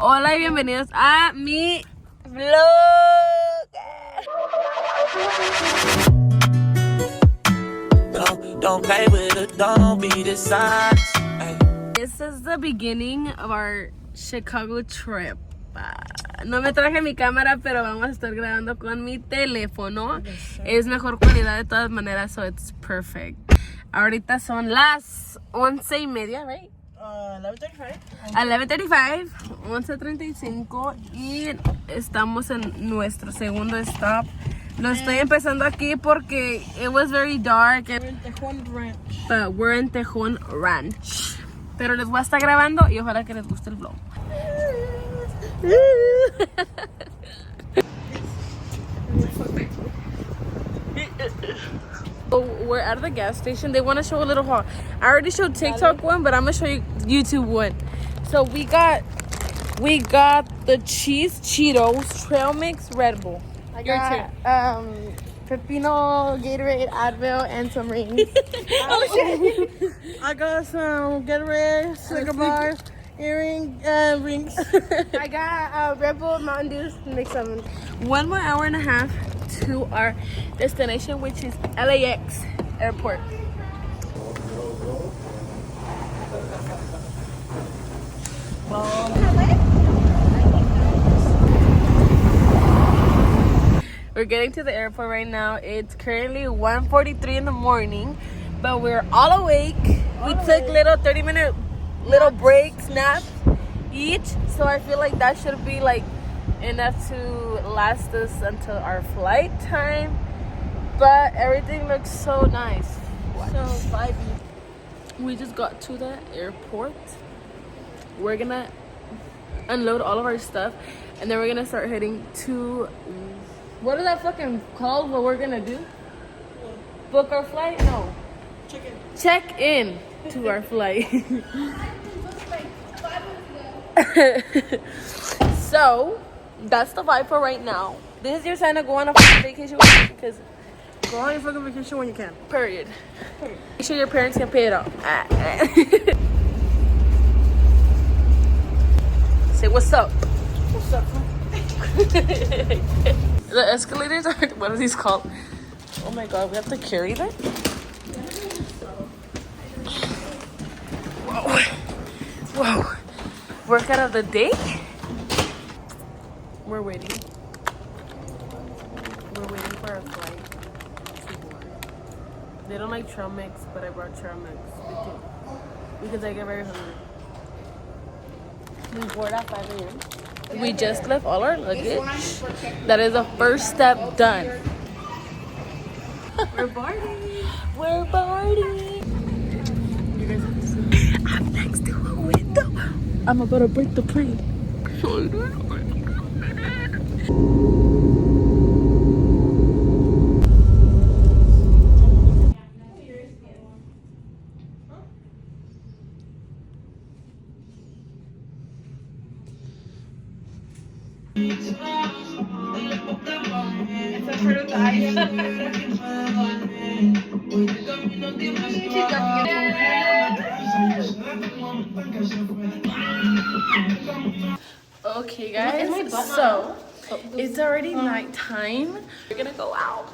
Hola y bienvenidos a mi vlog. Don't play with it, don't be dishonest. This is the beginning of our Chicago trip. No me traje mi cámara, pero vamos a estar grabando con mi teléfono. Es mejor calidad de todas maneras, so it's perfect. Ahorita son las 11:30, right? 11:35, 11:35 y estamos en nuestro segundo stop. Lo estoy empezando aquí porque it was very dark. We're in Tejon Ranch. But we're in Tejon Ranch. Pero les voy a estar grabando y ojalá que les guste el vlog. So we're at the gas station. They want to show a little haul. I already showed TikTok one, but I'm gonna show you YouTube one. So we got the cheese Cheetos Trail Mix Red Bull. I got Pepino, Gatorade, Advil, and some rings. Oh shit! I got some Gatorade, Snicker bars, earring, rings. I got Red Bull, Mountain Dew, mix them. 1 more hour and a half to our destination, which is LAX airport. We're getting to the airport right now. It's currently 1:43 in the morning, but we're all awake. We took little 30-minute little breaks, naps each, so I feel like that should be like enough to last us until our flight time. But everything looks so nice. So vibey. We just got to the airport. We're gonna unload all of our stuff, and then we're gonna start heading to, what is that fucking called? What we're gonna do? Book our flight? No. Check in to our flight. So that's the vibe for right now. This is your sign to go on a fucking vacation with me, because Go on your fucking vacation when you can. period. Make sure your parents can pay it off. Say what's up. What's up? The escalators are, what are these called? Oh my god, we have to carry them? Whoa. Whoa. Workout of the day? We're waiting. We're waiting for our flight. They don't like trail mix, but I brought trail mix because I get very hungry. We board at 5 a.m. We just left all our luggage. That is the first step done. We're boarding. We're boarding. You guys have to see. I'm next to a window. I'm about to break the plane. Okay guys, so it's already nighttime. We're gonna go out.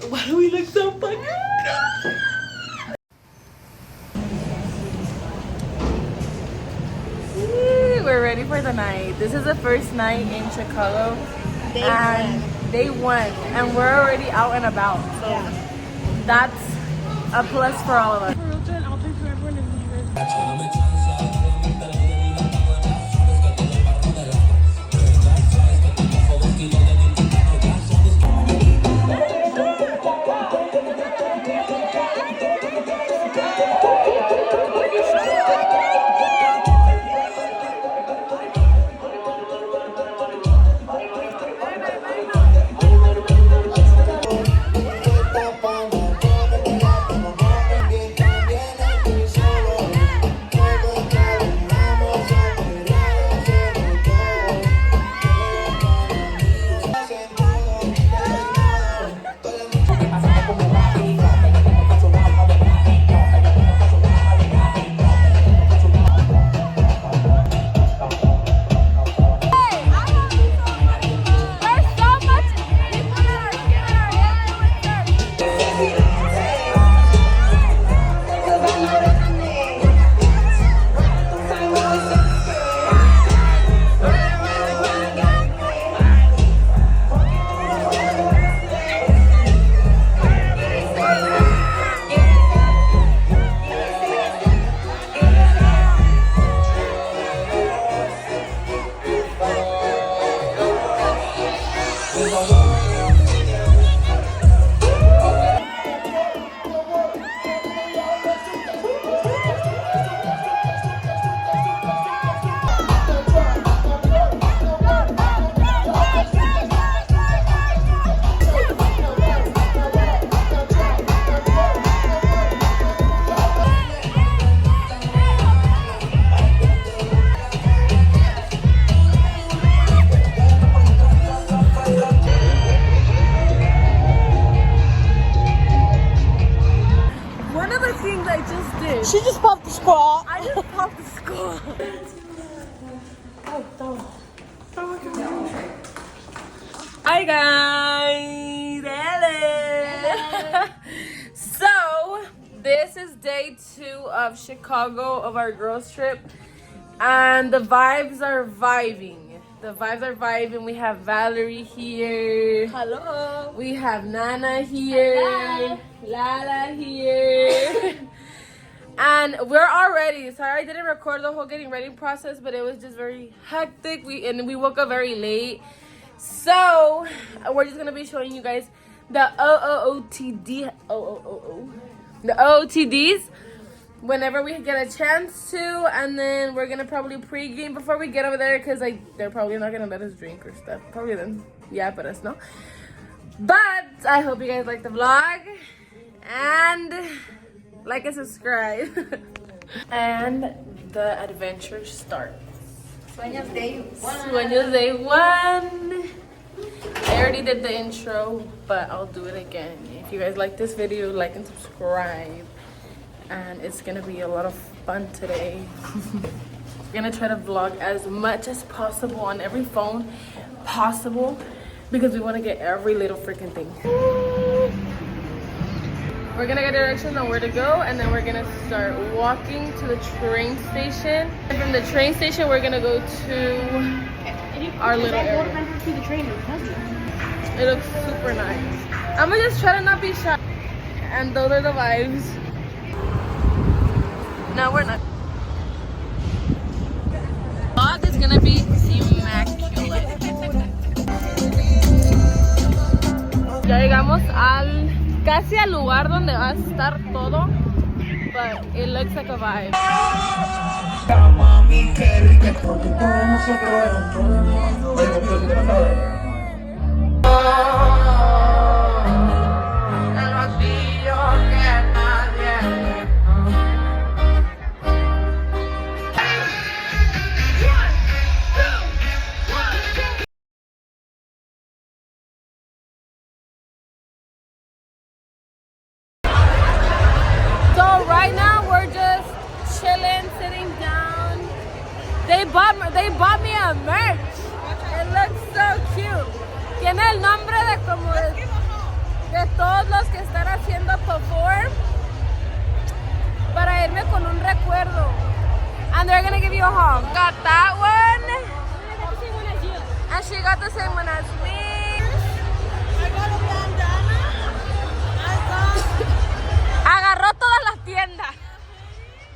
Why do we look so fucking good? We're ready for the night. This is the first night in Chicago. Day one. And we're already out and about. So that's a plus for all of us. I'll pay for everyone and you guys. popped the squat. I just popped the squat. Hi guys. Hello. So this is day 2 of Chicago of our girls trip, and the vibes are vibing. We have Valerie here. Hello. We have Nana here. Lala here. And we're all ready. Sorry I didn't record the whole getting ready process, but it was just very hectic. We woke up very late. So we're just gonna be showing you guys the OOTDs whenever we get a chance to, and then we're gonna probably pregame before we get over there, because like they're probably not gonna let us drink or stuff. Probably then, yeah, but us no. But I hope you guys like the vlog, and like and subscribe. And the adventure starts. Sueños day 1. Sueños day 1. I already did the intro, but I'll do it again. If you guys like this video, like and subscribe. And it's gonna be a lot of fun today. We're gonna try to vlog as much as possible on every phone possible, because we want to get every little freaking thing. We're gonna get directions on where to go, and then we're gonna start walking to the train station. And from the train station, we're gonna go to our little area. It looks super nice. I'm gonna just try to not be shy. And those are the vibes. No, we're not. Vlog is gonna be immaculate. Ya llegamos casi al lugar donde va a estar todo, but it looks like a vibe. Sitting down. They bought me a merch. It looks so cute. Tiene el nombre de como de todos los que están haciendo perform, para irme con un recuerdo. And they're gonna give you a hug. Got that one. And she got the same one as me. I got a bandana. Agarró todas las tiendas.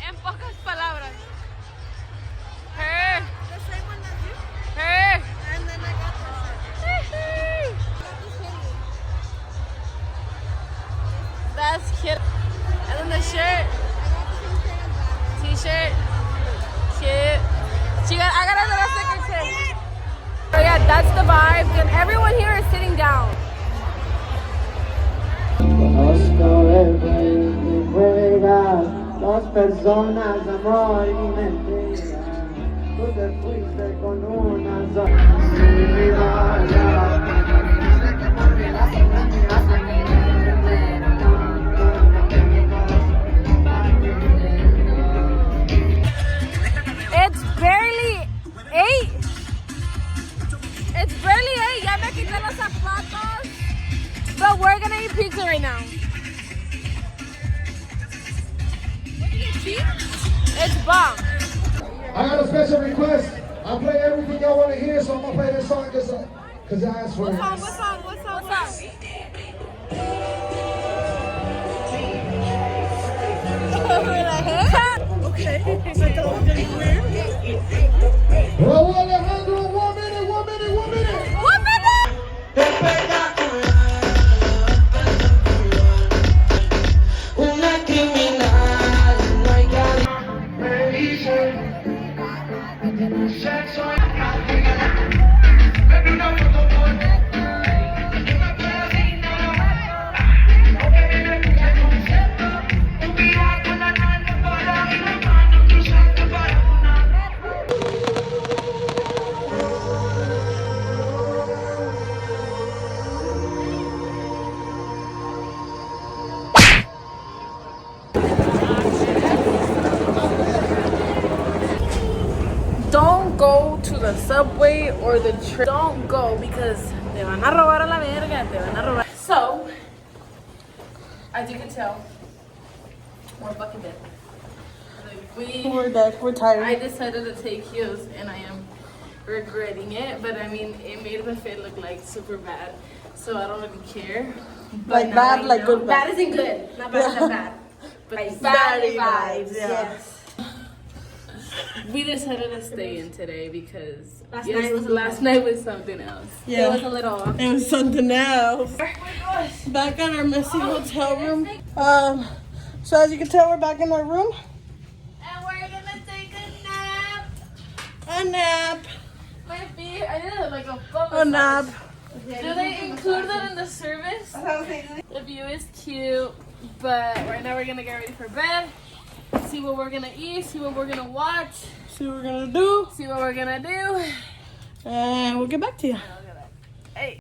En pocas palabras. Her. The same one as you. Her. And then I got this. That's cute. And then the shirt. T-shirt. Cute. I got another second shirt. Oh yeah, that's the vibe. And everyone here is sitting down. Dos personas, amor y mentira. Tú te fuiste con una sola. It's barely 8. It's barely 8. Ya me quité los zapatos. But we're gonna eat pizza right now. It's bomb. I got a special request. I play everything y'all want to hear, so I'm gonna play this song because I asked for it. What song? Okay. It's like a little getting weird. Well, Alejandro, 1 minute. 1 minute. Una criminal, no hay the subway or the train. Don't go because te van a robar a la verga. Te van a robar. So, as you can tell, we're fucking dead. We're dead. We're tired. I decided to take heels and I am regretting it, but I mean, it made the fit look like super bad, so I don't really care. But Like now bad, I like know- good bad. Bad isn't good. Not bad, not bad. But like bad vibes, yes. We decided to stay in today because last night was something else. Yeah. It was a little. It was something else. Back at our messy hotel room. So as you can tell, we're back in our room. And we're gonna take a nap. A nap. My feet. I did like a foot A nap. massage. Do they include that in the service? The view is cute, but right now we're gonna get ready for bed. See what we're gonna eat. See what we're gonna watch. See what we're gonna do. See what we're gonna do. And we'll get back to you. Hey.